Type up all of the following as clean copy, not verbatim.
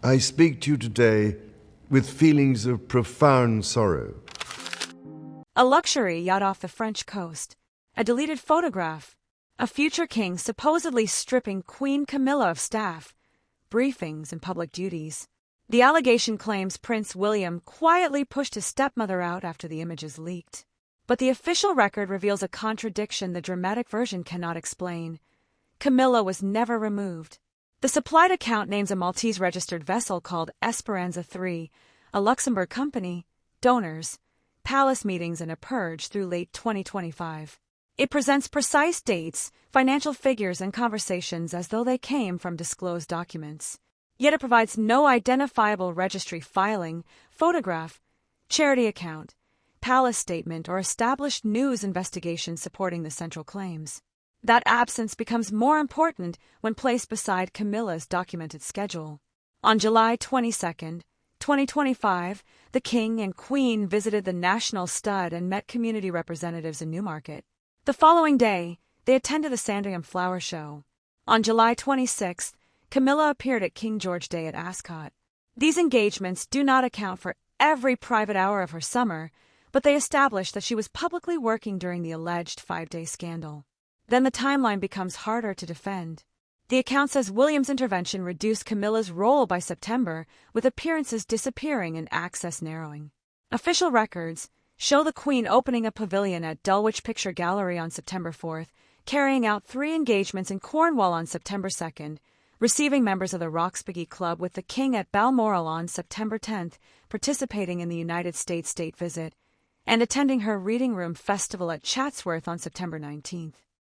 I speak to you today with feelings of profound sorrow. A luxury yacht off the French coast, a deleted photograph, a future king supposedly stripping Queen Camilla of staff, briefings, and public duties. The allegation claims Prince William quietly pushed his stepmother out after the images leaked. But the official record reveals a contradiction the dramatic version cannot explain. Camilla was never removed. The supplied account names a Maltese-registered vessel called Esperanza III, a Luxembourg company, donors, palace meetings, and a purge through late 2025. It presents precise dates, financial figures, and conversations as though they came from disclosed documents. Yet it provides no identifiable registry filing, photograph, charity account, palace statement, or established news investigation supporting the central claims. That absence becomes more important when placed beside Camilla's documented schedule. On July 22, 2025, the King and Queen visited the National Stud and met community representatives in Newmarket. The following day, they attended the Sandringham Flower Show. On July 26, Camilla appeared at King George Day at Ascot. These engagements do not account for every private hour of her summer, but they establish that she was publicly working during the alleged 5-day scandal. Then the timeline becomes harder to defend. The account says William's intervention reduced Camilla's role by September, with appearances disappearing and access narrowing. Official records show the Queen opening a pavilion at Dulwich Picture Gallery on September 4th, carrying out 3 engagements in Cornwall on September 2nd, receiving members of the Roxburgh Club with the King at Balmoral on September 10th, participating in the United States state visit, and attending her Reading Room Festival at Chatsworth on September 19th.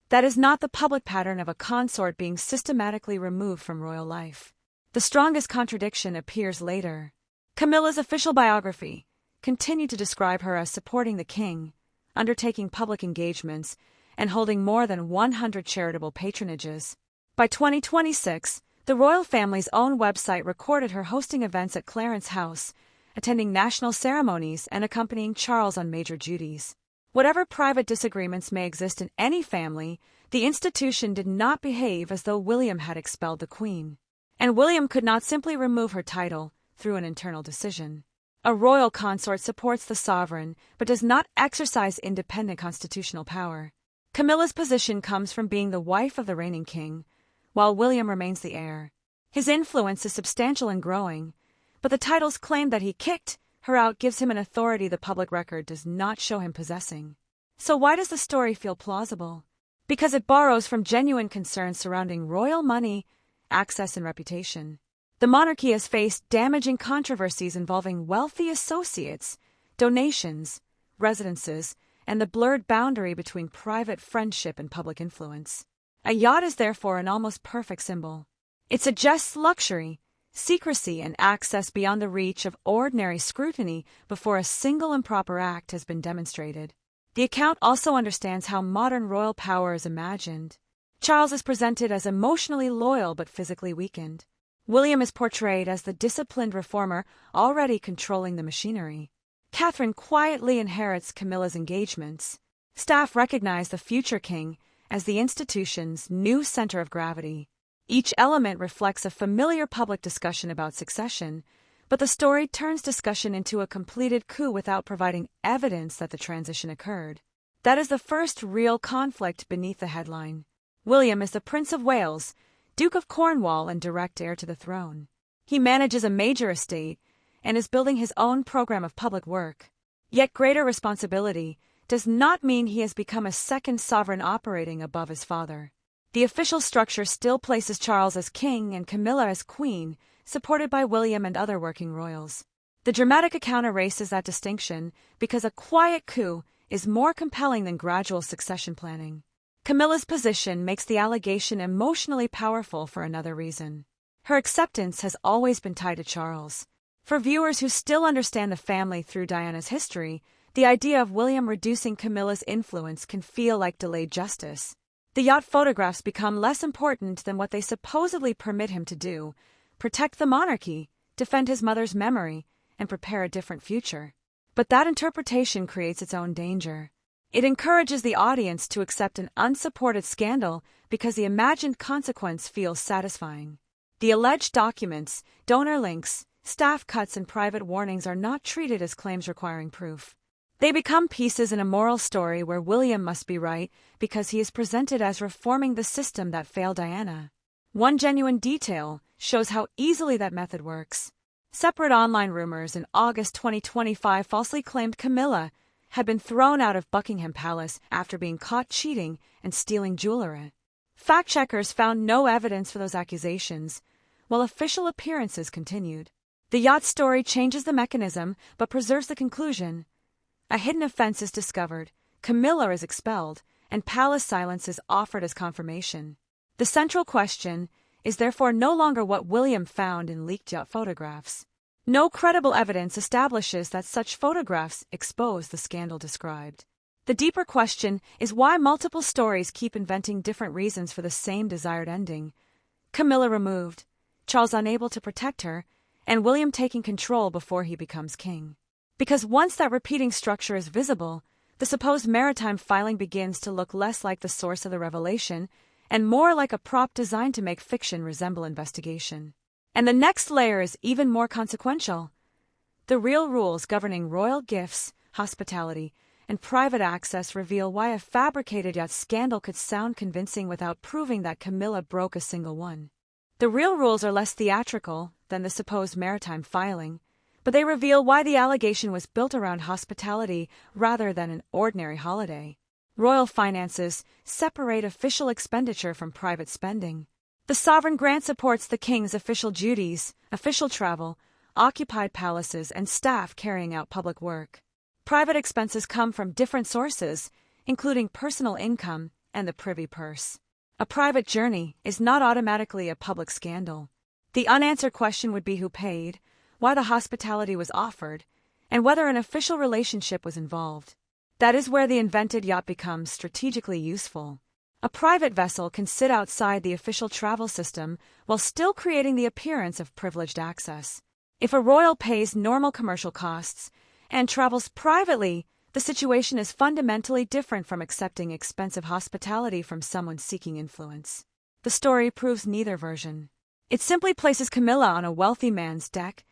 That is not the public pattern of a consort being systematically removed from royal life. The strongest contradiction appears later. Camilla's official biography continued to describe her as supporting the king, undertaking public engagements, and holding more than 100 charitable patronages. By 2026, the royal family's own website recorded her hosting events at Clarence House, attending national ceremonies, and accompanying Charles on major duties. Whatever private disagreements may exist in any family, the institution did not behave as though William had expelled the Queen. And William could not simply remove her title through an internal decision. A royal consort supports the sovereign, but does not exercise independent constitutional power. Camilla's position comes from being the wife of the reigning king, while William remains the heir. His influence is substantial and growing, but the title's claim that he kicked her out gives him an authority the public record does not show him possessing. So why does the story feel plausible? Because it borrows from genuine concerns surrounding royal money, access, and reputation. The monarchy has faced damaging controversies involving wealthy associates, donations, residences, and the blurred boundary between private friendship and public influence. A yacht is therefore an almost perfect symbol. It suggests luxury, secrecy, and access beyond the reach of ordinary scrutiny before a single improper act has been demonstrated. The account also understands how modern royal power is imagined. Charles is presented as emotionally loyal but physically weakened. William is portrayed as the disciplined reformer already controlling the machinery. Catherine quietly inherits Camilla's engagements. Staff recognize the future king as the institution's new center of gravity. Each element reflects a familiar public discussion about succession, but the story turns discussion into a completed coup without providing evidence that the transition occurred. That is the first real conflict beneath the headline. William is the Prince of Wales, Duke of Cornwall, and direct heir to the throne. He manages a major estate and is building his own program of public work. Yet greater responsibility does not mean he has become a second sovereign operating above his father. The official structure still places Charles as king and Camilla as queen, supported by William and other working royals. The dramatic account erases that distinction because a quiet coup is more compelling than gradual succession planning. Camilla's position makes the allegation emotionally powerful for another reason. Her acceptance has always been tied to Charles. For viewers who still understand the family through Diana's history, the idea of William reducing Camilla's influence can feel like delayed justice. The yacht photographs become less important than what they supposedly permit him to do: protect the monarchy, defend his mother's memory, and prepare a different future. But that interpretation creates its own danger. It encourages the audience to accept an unsupported scandal because the imagined consequence feels satisfying. The alleged documents, donor links, staff cuts, and private warnings are not treated as claims requiring proof. They become pieces in a moral story where William must be right because he is presented as reforming the system that failed Diana. One genuine detail shows how easily that method works. Separate online rumors in August 2025 falsely claimed Camilla had been thrown out of Buckingham Palace after being caught cheating and stealing jewelry. Fact-checkers found no evidence for those accusations, while official appearances continued. The Yacht story changes the mechanism but preserves the conclusion. A hidden offense is discovered, Camilla is expelled, and palace silence is offered as confirmation. The central question is therefore no longer what William found in leaked yacht photographs. No credible evidence establishes that such photographs expose the scandal described. The deeper question is why multiple stories keep inventing different reasons for the same desired ending. Camilla removed, Charles unable to protect her, and William taking control before he becomes king. Because once that repeating structure is visible, the supposed maritime filing begins to look less like the source of the revelation and more like a prop designed to make fiction resemble investigation. And the next layer is even more consequential. The real rules governing royal gifts, hospitality, and private access reveal why a fabricated yacht scandal could sound convincing without proving that Camilla broke a single one. The real rules are less theatrical than the supposed maritime filing, but they reveal why the allegation was built around hospitality rather than an ordinary holiday. Royal finances separate official expenditure from private spending. The sovereign grant supports the king's official duties, official travel, occupied palaces, and staff carrying out public work. Private expenses come from different sources, including personal income and the privy purse. A private journey is not automatically a public scandal. The unanswered question would be who paid, why the hospitality was offered, and whether an official relationship was involved. That is where the invented yacht becomes strategically useful. A private vessel can sit outside the official travel system while still creating the appearance of privileged access. If a royal pays normal commercial costs and travels privately, the situation is fundamentally different from accepting expensive hospitality from someone seeking influence. The story proves neither version. It simply places Camilla on a wealthy man's deck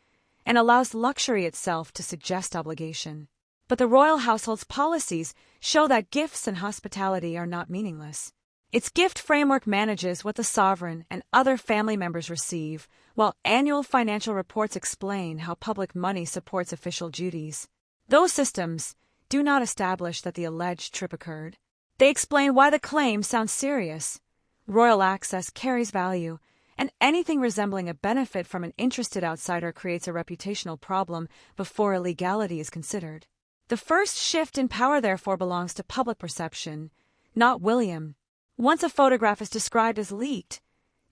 and allows luxury itself to suggest obligation. But the royal household's policies show that gifts and hospitality are not meaningless. Its gift framework manages what the sovereign and other family members receive, while annual financial reports explain how public money supports official duties. Those systems do not establish that the alleged trip occurred. They explain why the claim sounds serious. Royal access carries value, and anything resembling a benefit from an interested outsider creates a reputational problem before illegality is considered. The first shift in power therefore belongs to public perception, not William. Once a photograph is described as leaked,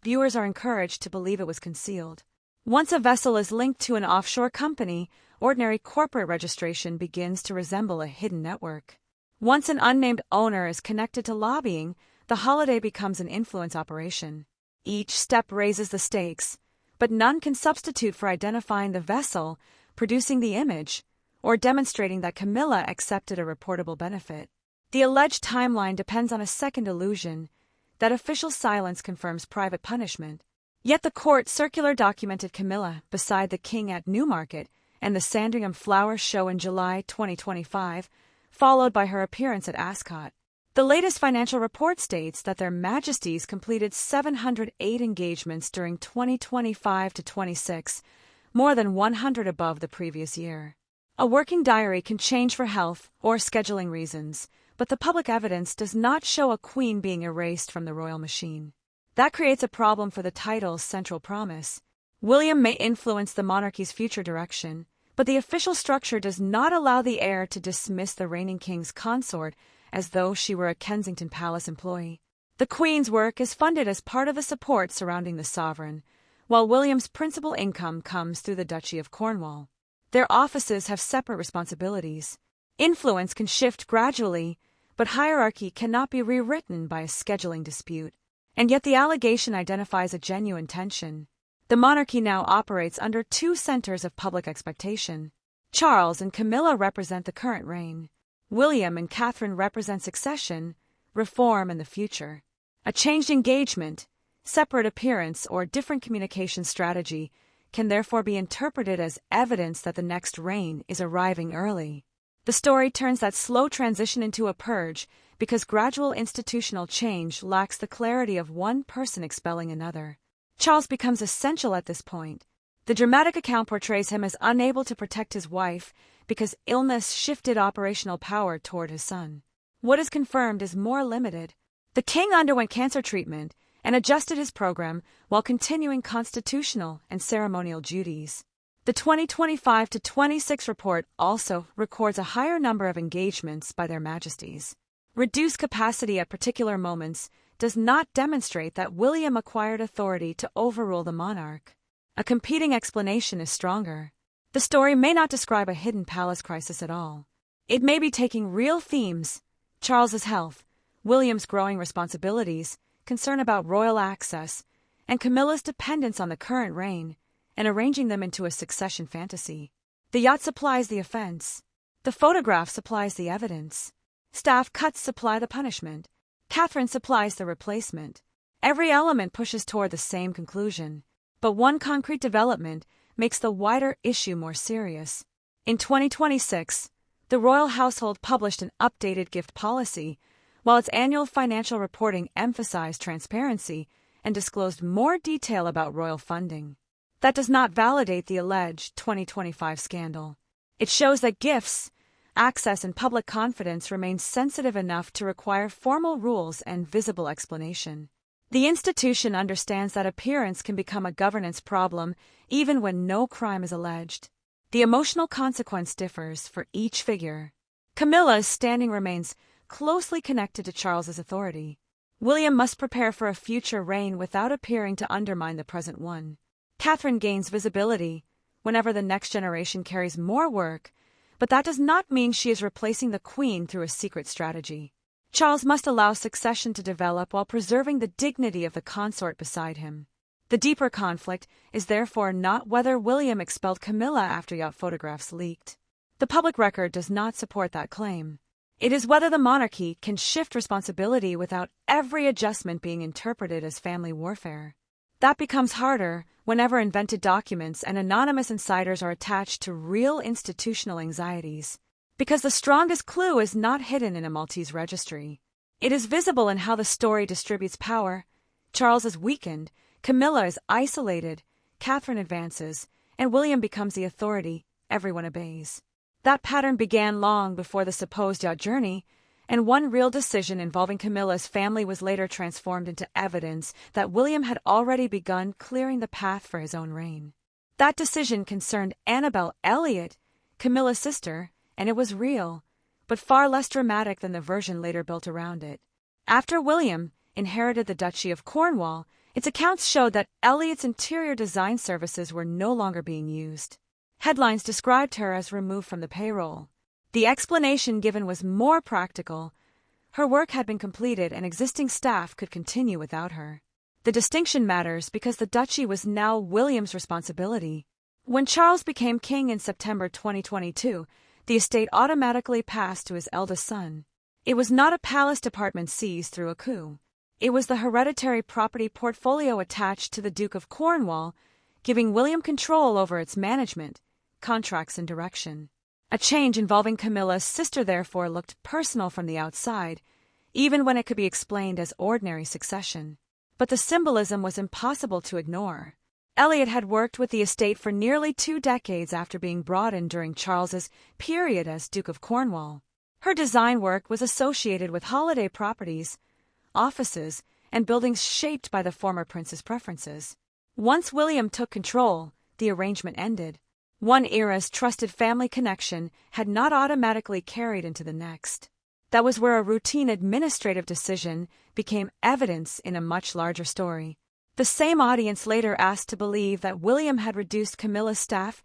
viewers are encouraged to believe it was concealed. Once a vessel is linked to an offshore company, ordinary corporate registration begins to resemble a hidden network. Once an unnamed owner is connected to lobbying, the holiday becomes an influence operation. Each step raises the stakes, but none can substitute for identifying the vessel, producing the image, or demonstrating that Camilla accepted a reportable benefit. The alleged timeline depends on a second illusion, that official silence confirms private punishment. Yet the court circular documented Camilla beside the king at Newmarket and the Sandringham Flower Show in July 2025, followed by her appearance at Ascot. The latest financial report states that their majesties completed 708 engagements during 2025 to 26, more than 100 above the previous year. A working diary can change for health or scheduling reasons, but the public evidence does not show a queen being erased from the royal machine. That creates a problem for the title's central promise. William may influence the monarchy's future direction, but the official structure does not allow the heir to dismiss the reigning king's consort as though she were a Kensington Palace employee. The Queen's work is funded as part of the support surrounding the sovereign, while William's principal income comes through the Duchy of Cornwall. Their offices have separate responsibilities. Influence can shift gradually, but hierarchy cannot be rewritten by a scheduling dispute. And yet the allegation identifies a genuine tension. The monarchy now operates under two centers of public expectation. Charles and Camilla represent the current reign. William and Catherine represent succession, reform, and the future. A changed engagement, Separate appearance or different communication strategy can therefore be interpreted as evidence that the next reign is arriving early. The story turns that slow transition into a purge because gradual institutional change lacks the clarity of one person expelling another. Charles becomes essential at this point. The dramatic account portrays him as unable to protect his wife because illness shifted operational power toward his son. What is confirmed is more limited. The king underwent cancer treatment and adjusted his program while continuing constitutional and ceremonial duties. The 2025-26 report also records a higher number of engagements by their majesties. Reduced capacity at particular moments does not demonstrate that William acquired authority to overrule the monarch. A competing explanation is stronger. The story may not describe a hidden palace crisis at all. It may be taking real themes: Charles's health, William's growing responsibilities, concern about royal access, and Camilla's dependence on the current reign, and arranging them into a succession fantasy. The yacht supplies the offense. The photograph supplies the evidence. Staff cuts supply the punishment. Catherine supplies the replacement. Every element pushes toward the same conclusion, but one concrete development makes the wider issue more serious. In 2026, the royal household published an updated gift policy, while its annual financial reporting emphasized transparency and disclosed more detail about royal funding. That does not validate the alleged 2025 scandal. It shows that gifts, access, and public confidence remain sensitive enough to require formal rules and visible explanation. The institution understands that appearance can become a governance problem even when no crime is alleged. The emotional consequence differs for each figure. Camilla's standing remains closely connected to Charles's authority. William must prepare for a future reign without appearing to undermine the present one. Catherine gains visibility whenever the next generation carries more work, but that does not mean she is replacing the queen through a secret strategy. Charles must allow succession to develop while preserving the dignity of the consort beside him. The deeper conflict is therefore not whether William expelled Camilla after yacht photographs leaked. The public record does not support that claim. It is whether the monarchy can shift responsibility without every adjustment being interpreted as family warfare. That becomes harder whenever invented documents and anonymous insiders are attached to real institutional anxieties. Because the strongest clue is not hidden in a Maltese registry. It is visible in how the story distributes power. Charles is weakened, Camilla is isolated, Catherine advances, and William becomes the authority everyone obeys. That pattern began long before the supposed yacht journey, and one real decision involving Camilla's family was later transformed into evidence that William had already begun clearing the path for his own reign. That decision concerned Annabel Elliot, Camilla's sister, and it was real, but far less dramatic than the version later built around it. After William inherited the Duchy of Cornwall, its accounts showed that Elliot's interior design services were no longer being used. Headlines described her as removed from the payroll. The explanation given was more practical. Her work had been completed and existing staff could continue without her. The distinction matters because the duchy was now William's responsibility. When Charles became king in September 2022, the estate automatically passed to his eldest son. It was not a palace department seized through a coup. It was the hereditary property portfolio attached to the Duke of Cornwall, giving William control over its management, contracts, and direction. A change involving Camilla's sister therefore looked personal from the outside, even when it could be explained as ordinary succession. But the symbolism was impossible to ignore. Elliot had worked with the estate for nearly 2 decades after being brought in during Charles's period as Duke of Cornwall. Her design work was associated with holiday properties, offices, and buildings shaped by the former prince's preferences. Once William took control, the arrangement ended. One era's trusted family connection had not automatically carried into the next. That was where a routine administrative decision became evidence in a much larger story. The same audience later asked to believe that William had reduced Camilla's staff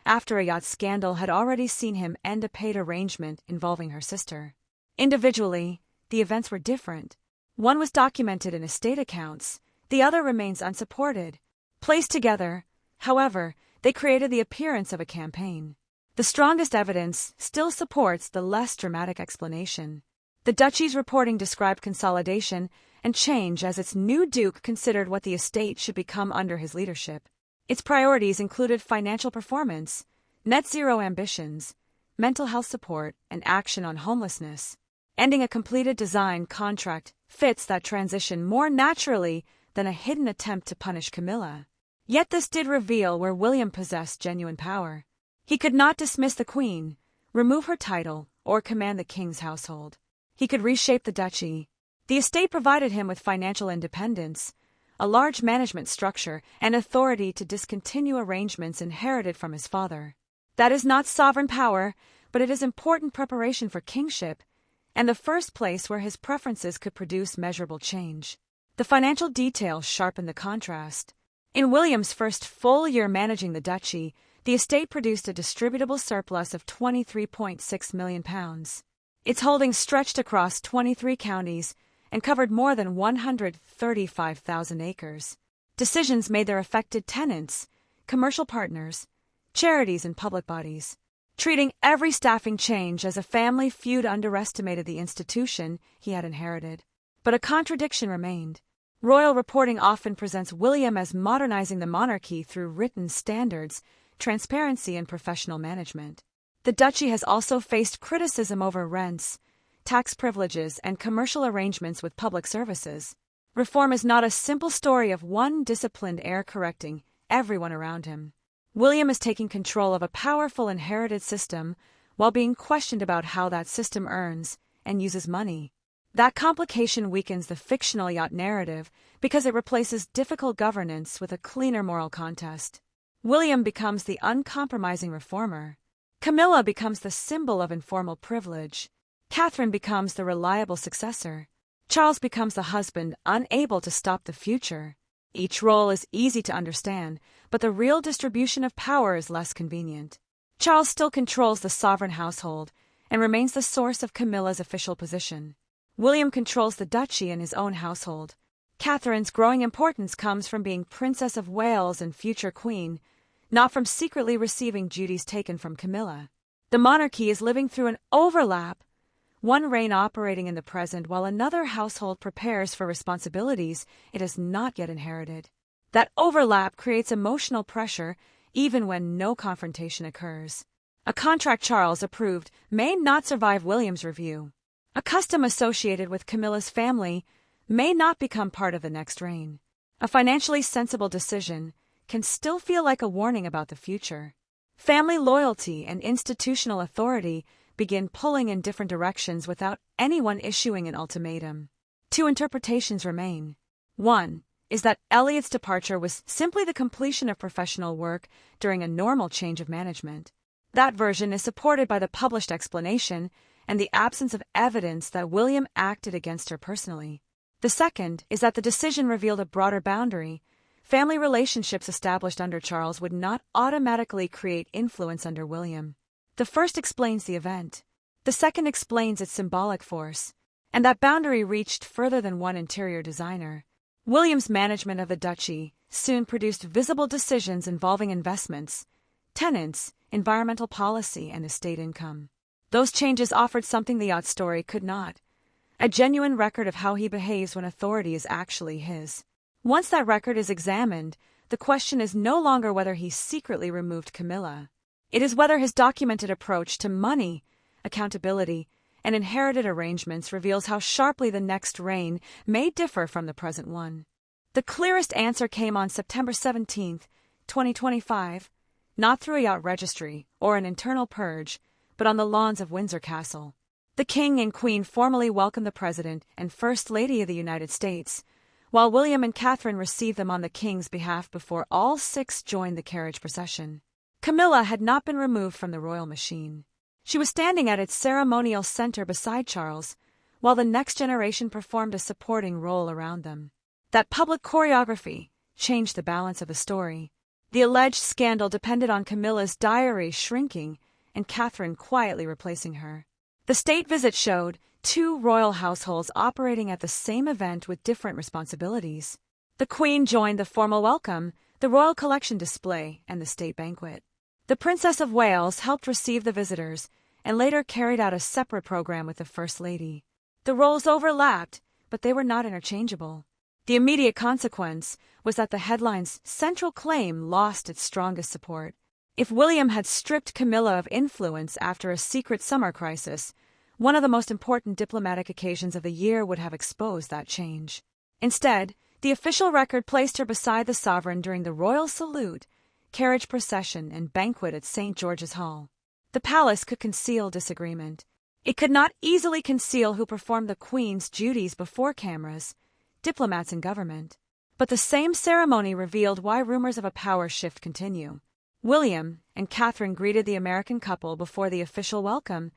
after a yacht scandal had already seen him end a paid arrangement involving her sister. Individually, the events were different. One was documented in estate accounts, the other remains unsupported. Placed together, however, they created the appearance of a campaign. The strongest evidence still supports the less dramatic explanation. The duchy's reporting described consolidation and change as its new duke considered what the estate should become under his leadership. Its priorities included financial performance, net zero ambitions, mental health support, and action on homelessness. Ending a completed design contract fits that transition more naturally than a hidden attempt to punish Camilla. Yet this did reveal where William possessed genuine power. He could not dismiss the queen, remove her title, or command the king's household. He could reshape the duchy. The estate provided him with financial independence, a large management structure, and authority to discontinue arrangements inherited from his father. That is not sovereign power, but it is important preparation for kingship, and the first place where his preferences could produce measurable change. The financial details sharpened the contrast. In William's first full year managing the duchy, the estate produced a distributable surplus of £23.6 million. Its holdings stretched across 23 counties and covered more than 135,000 acres. Decisions made their affected tenants, commercial partners, charities, and public bodies. Treating every staffing change as a family feud underestimated the institution he had inherited. But a contradiction remained. Royal reporting often presents William as modernizing the monarchy through written standards, transparency, and professional management. The duchy has also faced criticism over rents, tax privileges, and commercial arrangements with public services. Reform is not a simple story of one disciplined heir correcting everyone around him. William is taking control of a powerful inherited system while being questioned about how that system earns and uses money. That complication weakens the fictional yacht narrative because it replaces difficult governance with a cleaner moral contest. William becomes the uncompromising reformer. Camilla becomes the symbol of informal privilege. Catherine becomes the reliable successor. Charles becomes the husband unable to stop the future. Each role is easy to understand, but the real distribution of power is less convenient. Charles still controls the sovereign household and remains the source of Camilla's official position. William controls the duchy and his own household. Catherine's growing importance comes from being Princess of Wales and future queen, not from secretly receiving duties taken from Camilla. The monarchy is living through an overlap, one reign operating in the present while another household prepares for responsibilities it has not yet inherited. That overlap creates emotional pressure even when no confrontation occurs. A contract Charles approved may not survive William's review. A custom associated with Camilla's family may not become part of the next reign. A financially sensible decision can still feel like a warning about the future. Family loyalty and institutional authority begin pulling in different directions without anyone issuing an ultimatum. Two interpretations remain. One is that Elliot's departure was simply the completion of professional work during a normal change of management. That version is supported by the published explanation and the absence of evidence that William acted against her personally. The second is that the decision revealed a broader boundary. Family relationships established under Charles would not automatically create influence under William. The first explains the event. The second explains its symbolic force, and that boundary reached further than one interior designer. William's management of the duchy soon produced visible decisions involving investments, tenants, environmental policy, and estate income. Those changes offered something the yacht story could not: a genuine record of how he behaves when authority is actually his. Once that record is examined, the question is no longer whether he secretly removed Camilla. It is whether his documented approach to money, accountability, and inherited arrangements reveals how sharply the next reign may differ from the present one. The clearest answer came on September 17, 2025, not through a yacht registry or an internal purge, but on the lawns of Windsor Castle. The King and Queen formally welcomed the President and First Lady of the United States, while William and Catherine received them on the King's behalf before all six joined the carriage procession. Camilla had not been removed from the royal machine. She was standing at its ceremonial center beside Charles, while the next generation performed a supporting role around them. That public choreography changed the balance of the story. The alleged scandal depended on Camilla's diary shrinking and Catherine quietly replacing her. The state visit showed two royal households operating at the same event with different responsibilities. The Queen joined the formal welcome, the royal collection display, and the state banquet. The Princess of Wales helped receive the visitors and later carried out a separate program with the First Lady. The roles overlapped, but they were not interchangeable. The immediate consequence was that the headline's central claim lost its strongest support. If William had stripped Camilla of influence after a secret summer crisis, one of the most important diplomatic occasions of the year would have exposed that change. Instead, the official record placed her beside the sovereign during the royal salute, carriage procession, and banquet at St. George's Hall. The palace could conceal disagreement. It could not easily conceal who performed the Queen's duties before cameras, diplomats, and government. But the same ceremony revealed why rumors of a power shift continue. William and Catherine greeted the American couple before the official welcome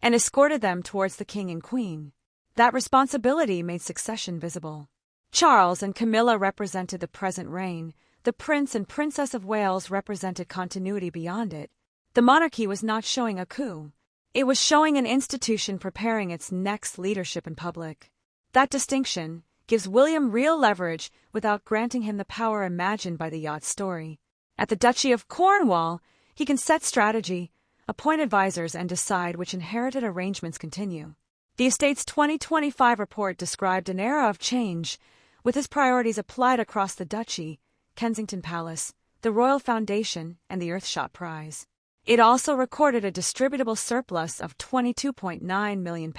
and escorted them towards the King and Queen. That responsibility made succession visible. Charles and Camilla represented the present reign. The Prince and Princess of Wales represented continuity beyond it. The monarchy was not showing a coup. It was showing an institution preparing its next leadership in public. That distinction gives William real leverage without granting him the power imagined by the Yacht story. At the Duchy of Cornwall, he can set strategy, appoint advisors, and decide which inherited arrangements continue. The estate's 2025 report described an era of change, with his priorities applied across the Duchy, Kensington Palace, the Royal Foundation, and the Earthshot Prize. It also recorded a distributable surplus of £22.9 million.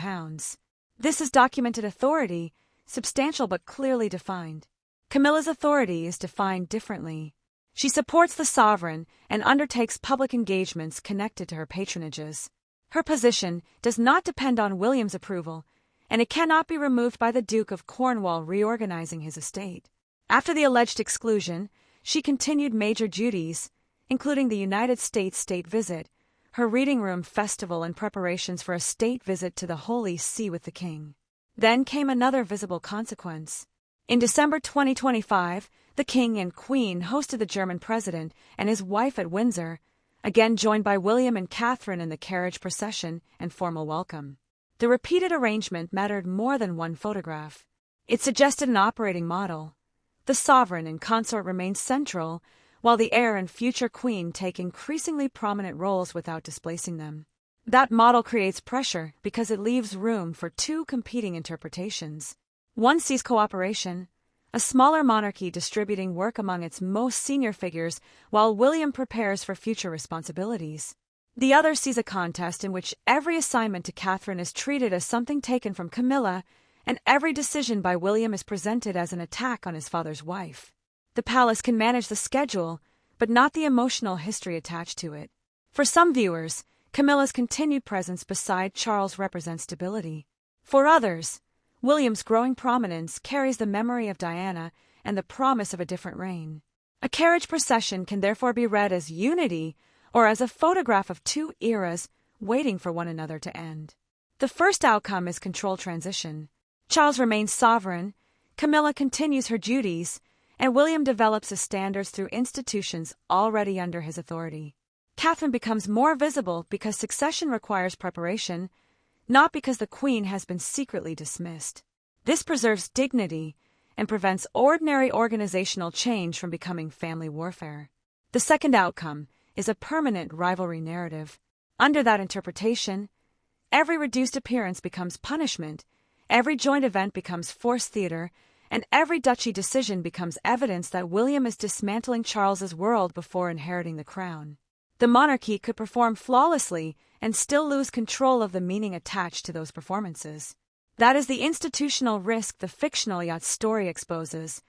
This is documented authority, substantial but clearly defined. Camilla's authority is defined differently. She supports the sovereign and undertakes public engagements connected to her patronages. Her position does not depend on William's approval, and it cannot be removed by the Duke of Cornwall reorganizing his estate. After the alleged exclusion, she continued major duties, including the United States state visit, her reading room festival, and preparations for a state visit to the Holy See with the King. Then came another visible consequence. In December 2025, the King and Queen hosted the German president and his wife at Windsor, again joined by William and Catherine in the carriage procession and formal welcome. The repeated arrangement mattered more than one photograph. It suggested an operating model. The sovereign and consort remained central, while the heir and future queen take increasingly prominent roles without displacing them. That model creates pressure because it leaves room for two competing interpretations. One sees cooperation, a smaller monarchy distributing work among its most senior figures while William prepares for future responsibilities. The other sees a contest in which every assignment to Catherine is treated as something taken from Camilla, and every decision by William is presented as an attack on his father's wife. The palace can manage the schedule, but not the emotional history attached to it. For some viewers, Camilla's continued presence beside Charles represents stability. For others, William's growing prominence carries the memory of Diana and the promise of a different reign. A carriage procession can therefore be read as unity or as a photograph of two eras waiting for one another to end. The first outcome is control transition. Charles remains sovereign, Camilla continues her duties, and William develops his standards through institutions already under his authority. Catherine becomes more visible because succession requires preparation, not because the Queen has been secretly dismissed. This preserves dignity and prevents ordinary organizational change from becoming family warfare. The second outcome is a permanent rivalry narrative. Under that interpretation, every reduced appearance becomes punishment, every joint event becomes forced theater, and every duchy decision becomes evidence that William is dismantling Charles's world before inheriting the crown. The monarchy could perform flawlessly and still lose control of the meaning attached to those performances. That is the institutional risk the fictional Yacht story exposes,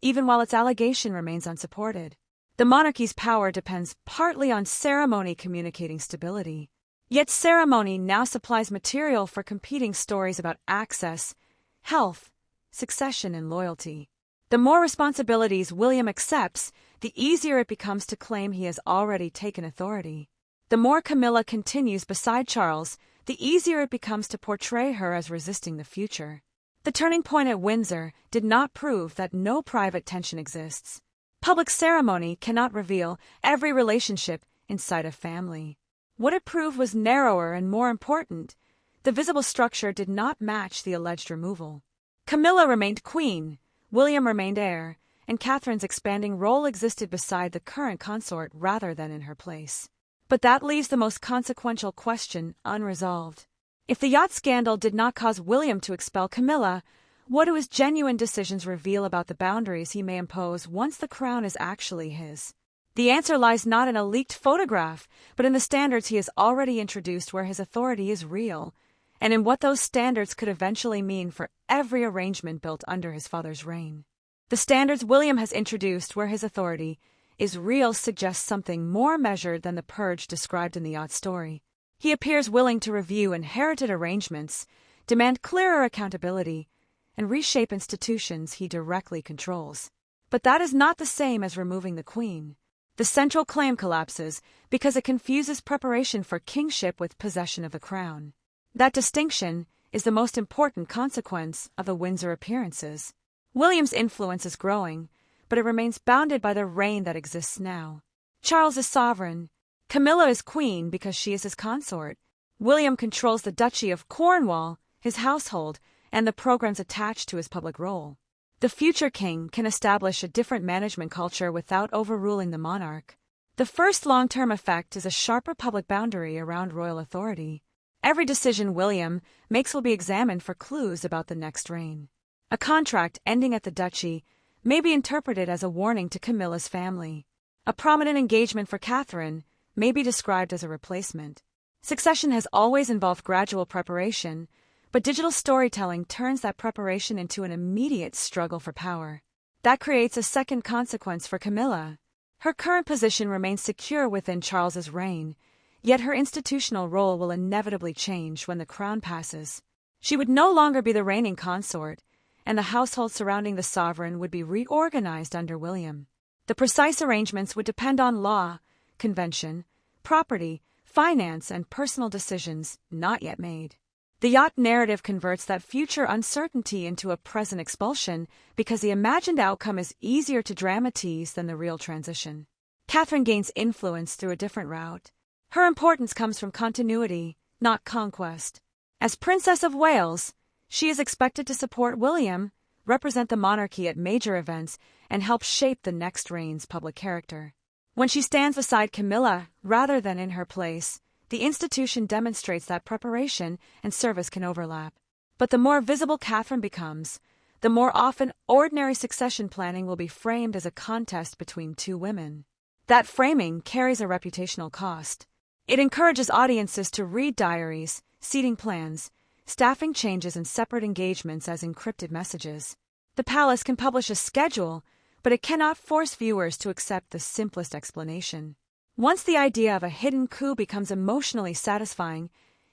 even while its allegation remains unsupported. The monarchy's power depends partly on ceremony communicating stability. Yet ceremony now supplies material for competing stories about access, health, succession, and loyalty. The more responsibilities William accepts, the easier it becomes to claim he has already taken authority. The more Camilla continues beside Charles, the easier it becomes to portray her as resisting the future. The turning point at Windsor did not prove that no private tension exists. Public ceremony cannot reveal every relationship inside a family. What it proved was narrower and more important. The visible structure did not match the alleged removal. Camilla remained queen, William remained heir, and Catherine's expanding role existed beside the current consort rather than in her place. But that leaves the most consequential question unresolved. If the Yacht scandal did not cause William to expel Camilla, what do his genuine decisions reveal about the boundaries he may impose once the crown is actually his? The answer lies not in a leaked photograph, but in the standards he has already introduced where his authority is real, and in what those standards could eventually mean for every arrangement built under his father's reign. The standards William has introduced where his authority is real suggests something more measured than the purge described in the Yacht story. He appears willing to review inherited arrangements, demand clearer accountability, and reshape institutions he directly controls. But that is not the same as removing the queen. The central claim collapses because it confuses preparation for kingship with possession of the crown. That distinction is the most important consequence of the Windsor appearances. William's influence is growing, but it remains bounded by the reign that exists now. Charles is sovereign. Camilla is queen because she is his consort. William controls the Duchy of Cornwall, his household, and the programs attached to his public role. The future king can establish a different management culture without overruling the monarch. The first long-term effect is a sharper public boundary around royal authority. Every decision William makes will be examined for clues about the next reign. A contract ending at the duchy may be interpreted as a warning to Camilla's family. A prominent engagement for Catherine may be described as a replacement. Succession has always involved gradual preparation, but digital storytelling turns that preparation into an immediate struggle for power. That creates a second consequence for Camilla. Her current position remains secure within Charles's reign, yet her institutional role will inevitably change when the crown passes. She would no longer be the reigning consort, and the household surrounding the sovereign would be reorganized under William. The precise arrangements would depend on law, convention, property, finance, and personal decisions not yet made. The Yacht narrative converts that future uncertainty into a present expulsion because the imagined outcome is easier to dramatize than the real transition. Catherine gains influence through a different route. Her importance comes from continuity, not conquest. As Princess of Wales, she is expected to support William, represent the monarchy at major events, and help shape the next reign's public character. When she stands beside Camilla rather than in her place, the institution demonstrates that preparation and service can overlap. But the more visible Catherine becomes, the more often ordinary succession planning will be framed as a contest between two women. That framing carries a reputational cost. It encourages audiences to read diaries, seating plans, staffing changes, and separate engagements as encrypted messages. The palace can publish a schedule, but it cannot force viewers to accept the simplest explanation. Once the idea of a hidden coup becomes emotionally satisfying,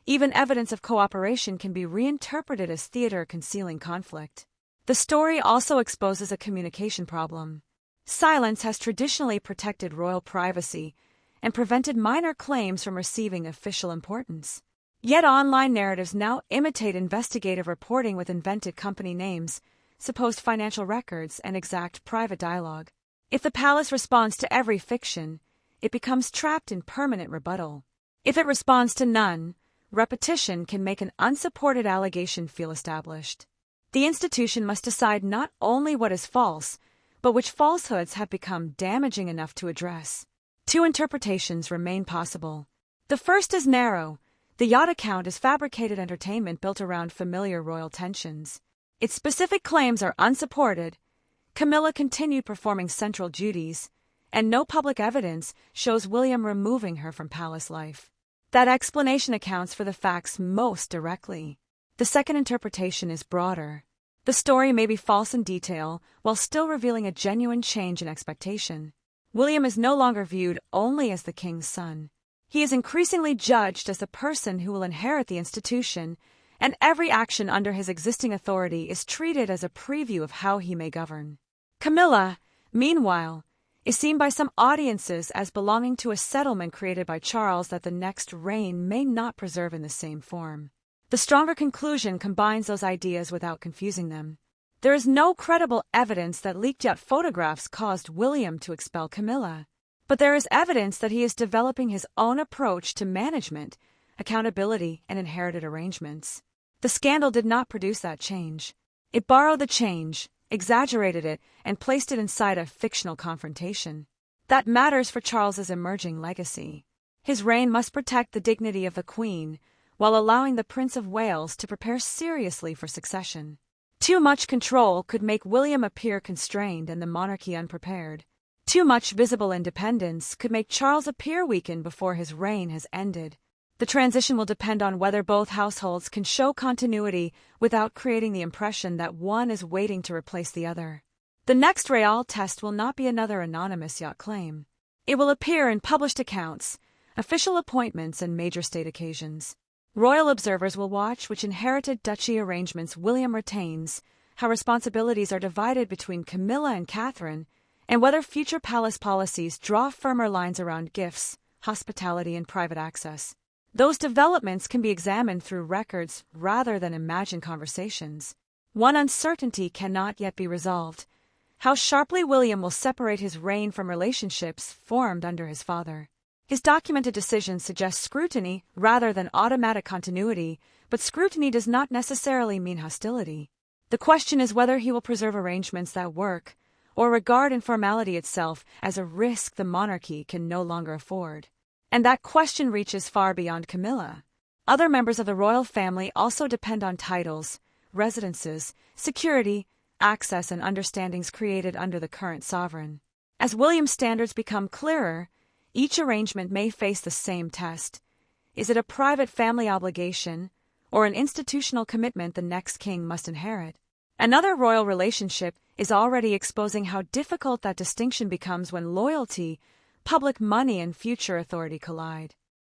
even evidence of cooperation can be reinterpreted as theater concealing conflict. The story also exposes a communication problem. Silence has traditionally protected royal privacy and prevented minor claims from receiving official importance. Yet online narratives now imitate investigative reporting with invented company names, supposed financial records, and exact private dialogue. If the palace responds to every fiction, it becomes trapped in permanent rebuttal. If it responds to none, repetition can make an unsupported allegation feel established. The institution must decide not only what is false, but which falsehoods have become damaging enough to address. Two interpretations remain possible. The first is narrow. The Yacht account is fabricated entertainment built around familiar royal tensions. Its specific claims are unsupported. Camilla continued performing central duties, and no public evidence shows William removing her from palace life. That explanation accounts for the facts most directly. The second interpretation is broader. The story may be false in detail, while still revealing a genuine change in expectation. William is no longer viewed only as the king's son. He is increasingly judged as the person who will inherit the institution, and every action under his existing authority is treated as a preview of how he may govern. Camilla, meanwhile, is seen by some audiences as belonging to a settlement created by Charles that the next reign may not preserve in the same form. The stronger conclusion combines those ideas without confusing them. There is no credible evidence that leaked Yacht photographs caused William to expel Camilla, but there is evidence that he is developing his own approach to management, accountability, and inherited arrangements. The scandal did not produce that change. It borrowed the change, exaggerated it, and placed it inside a fictional confrontation. That matters for Charles's emerging legacy. His reign must protect the dignity of the Queen, while allowing the Prince of Wales to prepare seriously for succession. Too much control could make William appear constrained and the monarchy unprepared. Too much visible independence could make Charles appear weakened before his reign has ended. The transition will depend on whether both households can show continuity without creating the impression that one is waiting to replace the other. The next royal test will not be another anonymous yacht claim. It will appear in published accounts, official appointments, and major state occasions. Royal observers will watch which inherited duchy arrangements William retains, how responsibilities are divided between Camilla and Catherine, and whether future palace policies draw firmer lines around gifts, hospitality, and private access. Those developments can be examined through records rather than imagined conversations. One uncertainty cannot yet be resolved: how sharply William will separate his reign from relationships formed under his father. His documented decisions suggest scrutiny rather than automatic continuity, but scrutiny does not necessarily mean hostility. The question is whether he will preserve arrangements that work, or regard informality itself as a risk the monarchy can no longer afford. And that question reaches far beyond Camilla. Other members of the royal family also depend on titles, residences, security, access, and understandings created under the current sovereign. As William's standards become clearer, each arrangement may face the same test. Is it a private family obligation, or an institutional commitment the next king must inherit? Another royal relationship is already exposing how difficult that distinction becomes when loyalty, public money, and future authority collide.